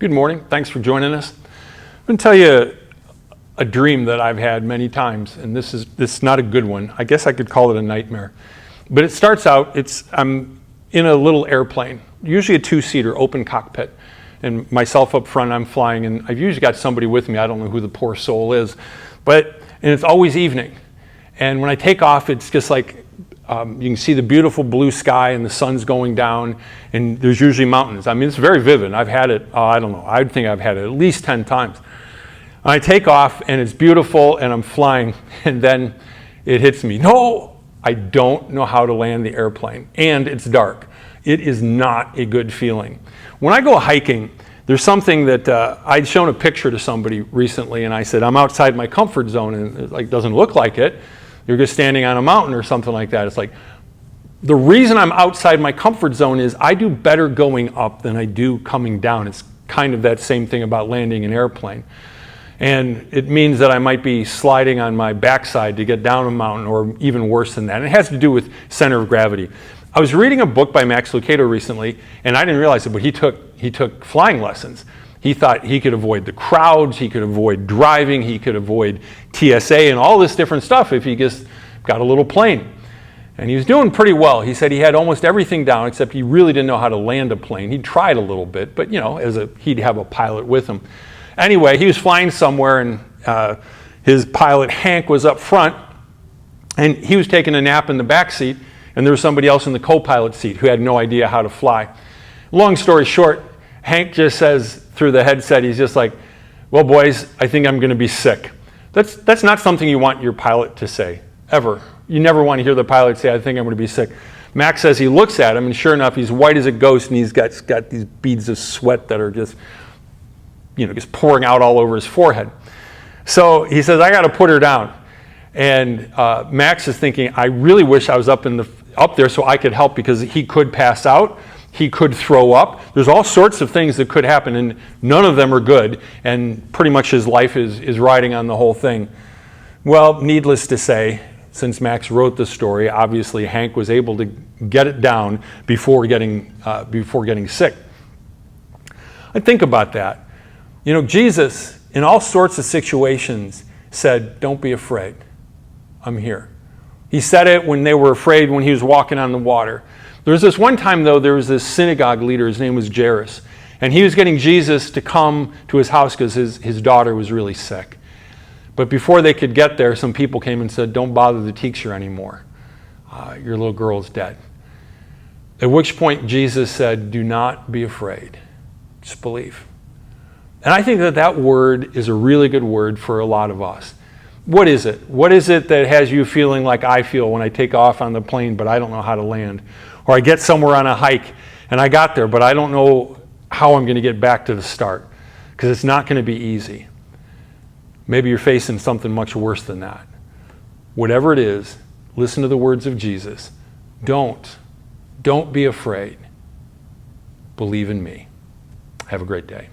Good morning. Thanks for joining us. I'm going to tell you a dream that I've had many times, and this is not a good one. I guess I could call it a nightmare. But it starts out, I'm in a little airplane, usually a two-seater, open cockpit, and myself up front, I'm flying, and I've usually got somebody with me. I don't know who the poor soul is, and it's always evening. And when I take off, it's just like you can see the beautiful blue sky and the sun's going down, and there's usually mountains. I mean, it's very vivid. I've had it, I don't know, I think I've had it at least 10 times. I take off, and it's beautiful, and I'm flying, and then it hits me. No, I don't know how to land the airplane, and it's dark. It is not a good feeling. When I go hiking, there's something that I'd shown a picture to somebody recently, and I said, I'm outside my comfort zone, and it doesn't look like it. You're just standing on a mountain or something like that. It's like, the reason I'm outside my comfort zone is I do better going up than I do coming down. It's kind of that same thing about landing an airplane. And it means that I might be sliding on my backside to get down a mountain, or even worse than that. And it has to do with center of gravity. I was reading a book by Max Lucado recently, and I didn't realize it, but he took flying lessons. He thought he could avoid the crowds, he could avoid driving, he could avoid TSA and all this different stuff if he just got a little plane. And he was doing pretty well. He said he had almost everything down, except he really didn't know how to land a plane. He tried a little bit, but he'd have a pilot with him. Anyway, he was flying somewhere, and his pilot, Hank, was up front, and he was taking a nap in the back seat, and there was somebody else in the co-pilot seat who had no idea how to fly. Long story short, Hank just says through the headset, he's just like, well, boys, I think I'm going to be sick. That's not something you want your pilot to say, ever. You never want to hear the pilot say, I think I'm going to be sick. Max says he looks at him, and sure enough, he's white as a ghost, and he's got these beads of sweat that are just pouring out all over his forehead. So he says, I got to put her down. And Max is thinking, I really wish I was up there so I could help, because he could pass out. He could throw up. There's all sorts of things that could happen, and none of them are good, and pretty much his life is riding on the whole thing. Well, needless to say, since Max wrote the story, obviously Hank was able to get it down before getting sick. I think about that. Jesus, in all sorts of situations, said, don't be afraid. I'm here. He said it when they were afraid when he was walking on the water. There was this one time, though, there was this synagogue leader, his name was Jairus, and he was getting Jesus to come to his house because his daughter was really sick. But before they could get there, some people came and said, don't bother the teacher anymore. Your little girl's dead. At which point Jesus said, do not be afraid. Just believe. And I think that word is a really good word for a lot of us. What is it? What is it that has you feeling like I feel when I take off on the plane, but I don't know how to land? Or I get somewhere on a hike, and I got there, but I don't know how I'm going to get back to the start, because it's not going to be easy. Maybe you're facing something much worse than that. Whatever it is, listen to the words of Jesus. Don't be afraid. Believe in me. Have a great day.